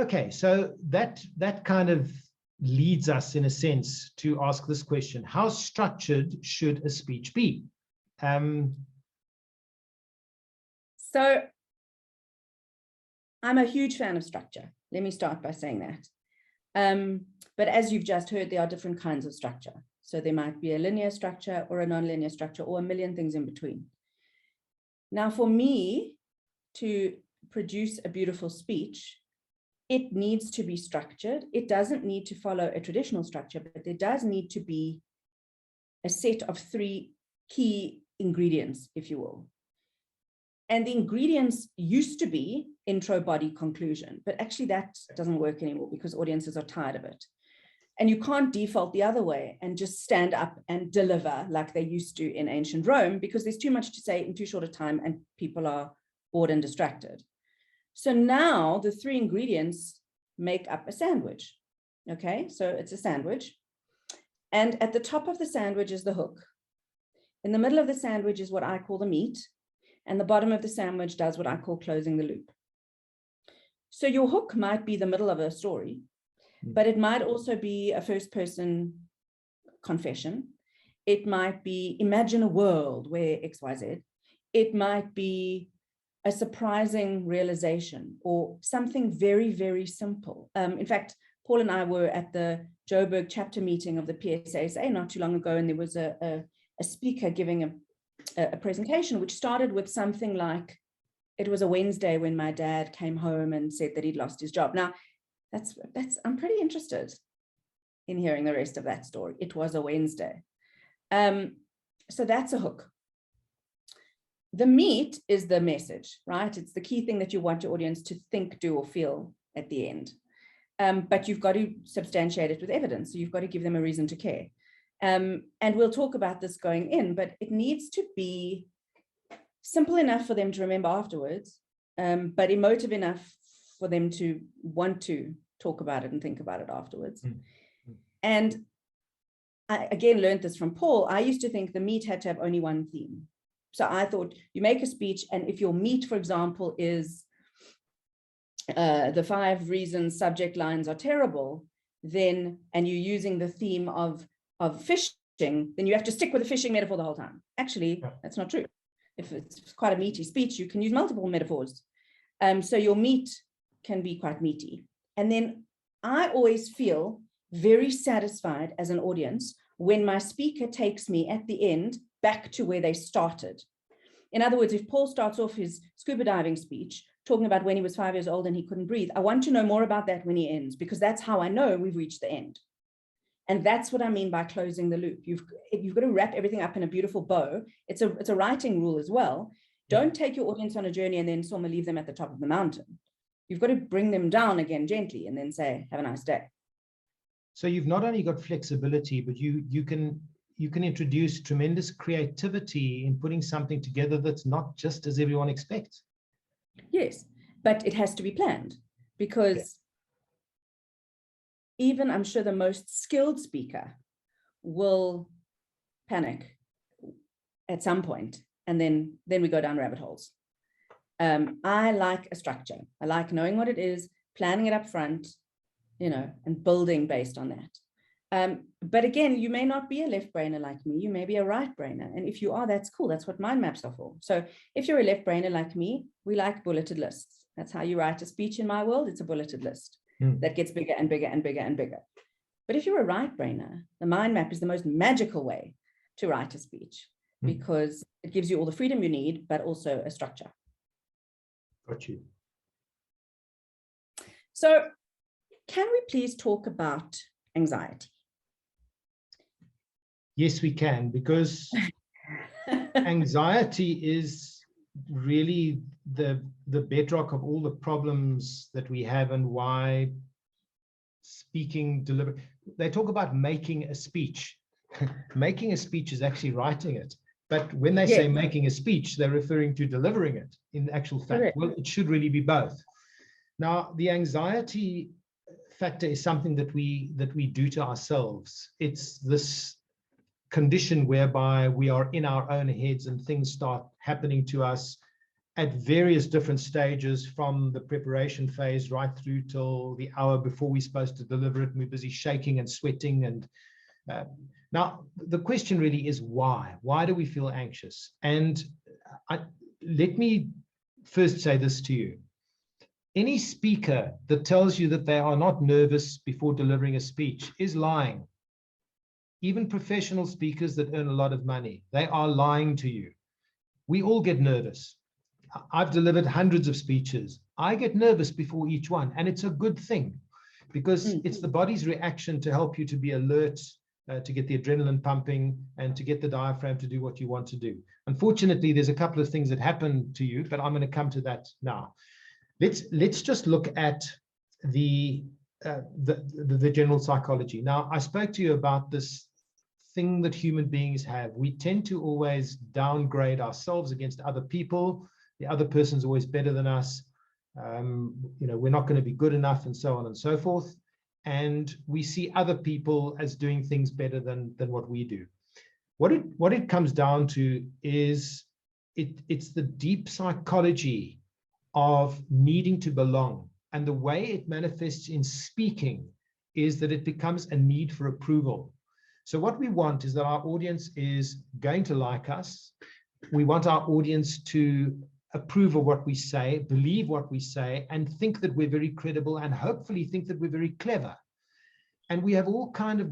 Okay, so that kind of leads us, in a sense, to ask this question: how structured should a speech be? So I'm a huge fan of structure. Let me start by saying that. But as you've just heard, there are different kinds of structure. So there might be a linear structure or a non-linear structure or a million things in between. Now, for me to produce a beautiful speech, it needs to be structured. It doesn't need to follow a traditional structure, but there does need to be a set of 3 key ingredients, if you will. And the ingredients used to be intro, body, conclusion, but actually that doesn't work anymore because audiences are tired of it. And you can't default the other way and just stand up and deliver like they used to in ancient Rome, because there's too much to say in too short a time and people are bored and distracted. So now the 3 ingredients make up a sandwich. Okay, so it's a sandwich. And at the top of the sandwich is the hook. In the middle of the sandwich is what I call the meat. And the bottom of the sandwich does what I call closing the loop. So your hook might be the middle of a story, but it might also be a first person confession. It might be imagine a world where XYZ. It might be a surprising realization or something very, very simple. In fact, Paul and I were at the Joburg chapter meeting of the PSASA not too long ago, and there was a speaker giving a presentation which started with something like, it was a Wednesday when my dad came home and said that he'd lost his job. Now, I'm pretty interested in hearing the rest of that story. It was a Wednesday. So that's a hook. The meat is the message, right? It's the key thing that you want your audience to think, do, or feel at the end. But you've got to substantiate it with evidence. So you've got to give them a reason to care. And we'll talk about this going in, but it needs to be simple enough for them to remember afterwards, but emotive enough for them to want to talk about it and think about it afterwards. Mm-hmm. And I, again, learned this from Paul. I used to think the meat had to have only one theme. So I thought you make a speech, and if your meat, for example, is the 5 reasons subject lines are terrible, then, and you're using the theme of fishing, then you have to stick with the fishing metaphor the whole time. Actually, that's not true. If it's quite a meaty speech, you can use multiple metaphors. So your meat can be quite meaty. And then I always feel very satisfied as an audience when my speaker takes me at the end back to where they started. In other words, if Paul starts off his scuba diving speech talking about when he was 5 years old and he couldn't breathe, I want to know more about that when he ends, because that's how I know we've reached the end. And that's what I mean by closing the loop. You've got to wrap everything up in a beautiful bow. It's a writing rule as well. Don't take your audience on a journey and then sort of leave them at the top of the mountain. You've got to bring them down again gently and then say, have a nice day. So you've not only got flexibility, but you can introduce tremendous creativity in putting something together that's not just as everyone expects. Yes, but it has to be planned, because even, I'm sure, the most skilled speaker will panic at some point, and then we go down rabbit holes. I like a structure. I like knowing what it is, planning it up front, and building based on that. But again, you may not be a left brainer like me. You may be a right brainer. And if you are, that's cool. That's what mind maps are for. So if you're a left brainer like me, we like bulleted lists. That's how you write a speech in my world. It's a bulleted list that gets bigger and bigger and bigger and bigger. But if you're a right brainer, the mind map is the most magical way to write a speech, because it gives you all the freedom you need, but also a structure. Got you. So can we please talk about anxiety? Yes, we can, because anxiety is really the bedrock of all the problems that we have, and why speaking they talk about making a speech. Making a speech is actually writing it. But when they say making a speech, they're referring to delivering it in actual fact. Correct. Well, it should really be both. Now, the anxiety factor is something that we do to ourselves. It's this condition whereby we are in our own heads and things start happening to us. at various different stages, from the preparation phase right through till the hour before we're supposed to deliver it. We're busy shaking and sweating. And now the question really is why? Why do we feel anxious? And let me first say this to you. Any speaker that tells you that they are not nervous before delivering a speech is lying. Even professional speakers that earn a lot of money, they are lying to you. We all get nervous. I've delivered hundreds of speeches. I get nervous before each one, and it's a good thing, because it's the body's reaction to help you to be alert, to get the adrenaline pumping, and to get the diaphragm to do what you want to do. Unfortunately, there's a couple of things that happen to you, but I'm going to come to that now. Let's just look at the general psychology. Now, I spoke to you about this thing that human beings have. We tend to always downgrade ourselves against other people. The other person's always better than us. We're not going to be good enough, and so on and so forth. And we see other people as doing things better than what we do. What it comes down to is it's the deep psychology of needing to belong. And the way it manifests in speaking is that it becomes a need for approval. So what we want is that our audience is going to like us. We want our audience to approve of what we say, believe what we say, and think that we're very credible, and hopefully think that we're very clever. And we have all kinds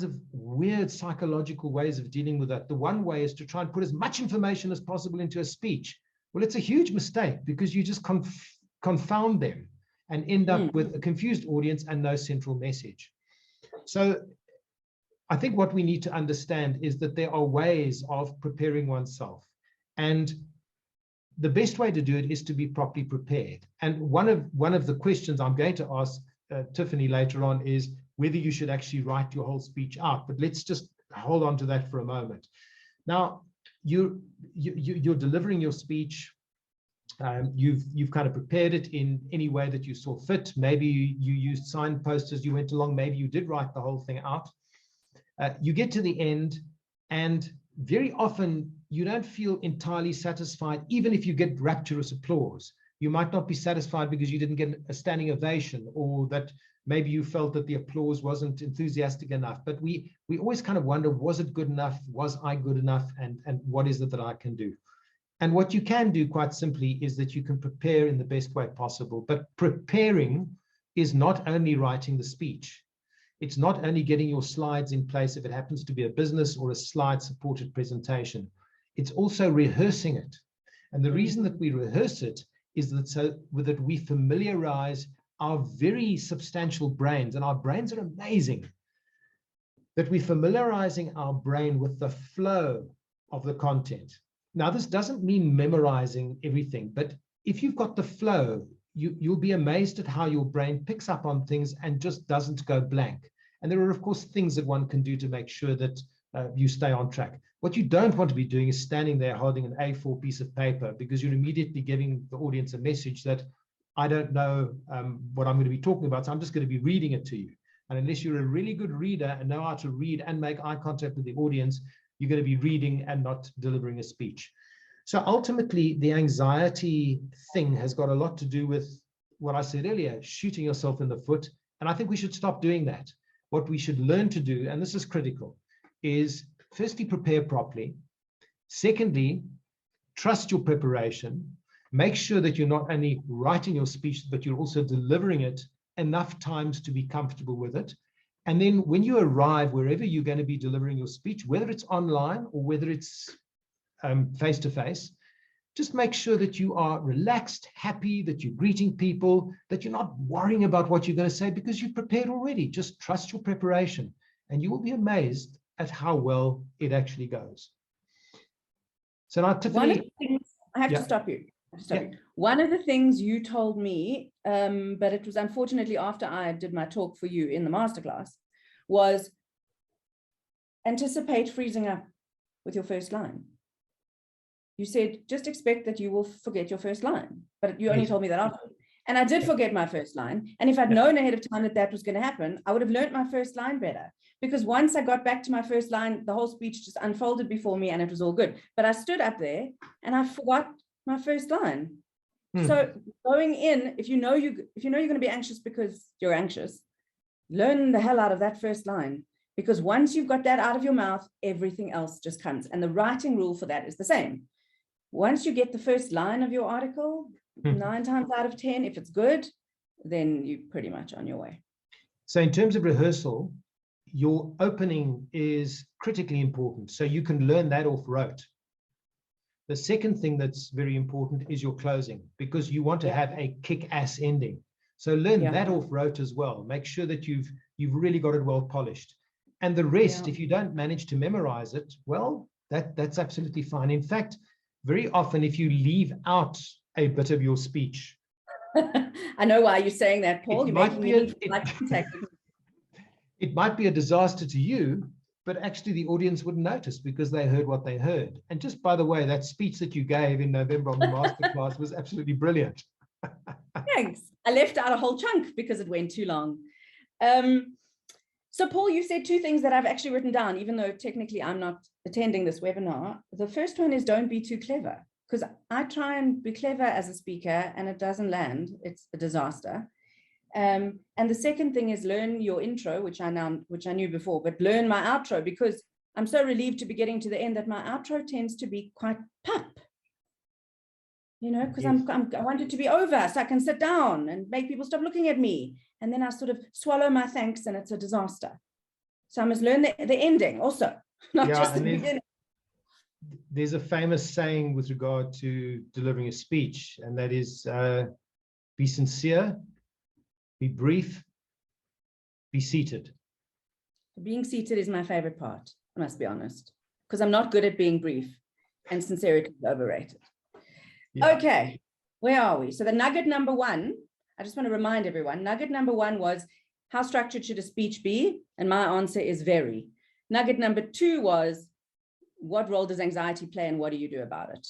of weird psychological ways of dealing with that. The one way is to try and put as much information as possible into a speech. Well, it's a huge mistake, because you just confound them and end up with a confused audience and no central message. So I think what we need to understand is that there are ways of preparing oneself. And the best way to do it is to be properly prepared. And one of the questions I'm going to ask Tiffany later on is whether you should actually write your whole speech out. But let's just hold on to that for a moment. Now, you're delivering your speech. You've kind of prepared it in any way that you saw fit. Maybe you used signposts as you went along. Maybe you did write the whole thing out. You get to the end, and very often you don't feel entirely satisfied, even if you get rapturous applause. You might not be satisfied because you didn't get a standing ovation, or that maybe you felt that the applause wasn't enthusiastic enough. But we always kind of wonder, was it good enough? Was I good enough? And what is it that I can do? And what you can do, quite simply, is that you can prepare in the best way possible. But preparing is not only writing the speech. It's not only getting your slides in place if it happens to be a business or a slide-supported presentation. It's also rehearsing it. And the reason that we rehearse it is that that we familiarize our very substantial brains, and our brains are amazing, that we're familiarizing our brain with the flow of the content. Now, this doesn't mean memorizing everything, but if you've got the flow, you'll be amazed at how your brain picks up on things and just doesn't go blank. And there are, of course, things that one can do to make sure that you stay on track. What you don't want to be doing is standing there holding an A4 piece of paper, because you're immediately giving the audience a message that I don't know what I'm going to be talking about, so I'm just going to be reading it to you. And unless you're a really good reader and know how to read and make eye contact with the audience, you're going to be reading and not delivering a speech. So ultimately, the anxiety thing has got a lot to do with what I said earlier, shooting yourself in the foot. And I think we should stop doing that. What we should learn to do, and this is critical, is firstly, prepare properly. Secondly, trust your preparation. Make sure that you're not only writing your speech, but you're also delivering it enough times to be comfortable with it. And then when you arrive, wherever you're going to be delivering your speech, whether it's online or whether it's face-to-face, just make sure that you are relaxed, happy, that you're greeting people, that you're not worrying about what you're going to say, because you've prepared already. Just trust your preparation, and you will be amazed at how well it actually goes. So now, Tiffany, one of the things, I have to stop you. One of the things you told me, but it was unfortunately after I did my talk for you in the masterclass, was anticipate freezing up with your first line. You said, just expect that you will forget your first line, but you only told me that after. And I did forget my first line. And if I'd known ahead of time that that was going to happen, I would have learned my first line better. Because once I got back to my first line, the whole speech just unfolded before me and it was all good. But I stood up there and I forgot my first line. Hmm. So going in, if you know you're going to be anxious because you're anxious, learn the hell out of that first line, because once you've got that out of your mouth, everything else just comes. And the writing rule for that is the same. Once you get the first line of your article, 9 times out of 10, if it's good, then you're pretty much on your way. So in terms of rehearsal, your opening is critically important. So you can learn that off rote. The second thing that's very important is your closing, because you want to have a kick-ass ending. So learn that off rote as well. Make sure that you've really got it well polished. And the rest, if you don't manage to memorize it, well, that's absolutely fine. In fact, very often if you leave out a bit of your speech, I know why you're saying that, Paul. You're making me need eye contact. It might be a disaster to you, but actually the audience wouldn't notice because they heard what they heard. And just by the way, that speech that you gave in November on the masterclass was absolutely brilliant. Thanks. I left out a whole chunk because it went too long. So Paul, you said 2 things that I've actually written down, even though technically I'm not attending this webinar. The first one is don't be too clever, because I try and be clever as a speaker and it doesn't land. It's a disaster. And the second thing is learn your intro, which I knew before, but learn my outro, because I'm so relieved to be getting to the end that my outro tends to be quite pop. You know, because I want it to be over so I can sit down and make people stop looking at me. And then I sort of swallow my thanks and it's a disaster. So I must learn the ending also, not just the beginning. There's a famous saying with regard to delivering a speech, and that is be sincere, be brief, be seated. Being seated is my favorite part, I must be honest, because I'm not good at being brief, and sincerity is overrated. Yeah. Okay, where are we? So the nugget number 1, I just want to remind everyone, nugget number 1 was, how structured should a speech be? And my answer is very. Nugget number 2 was, what role does anxiety play and what do you do about it?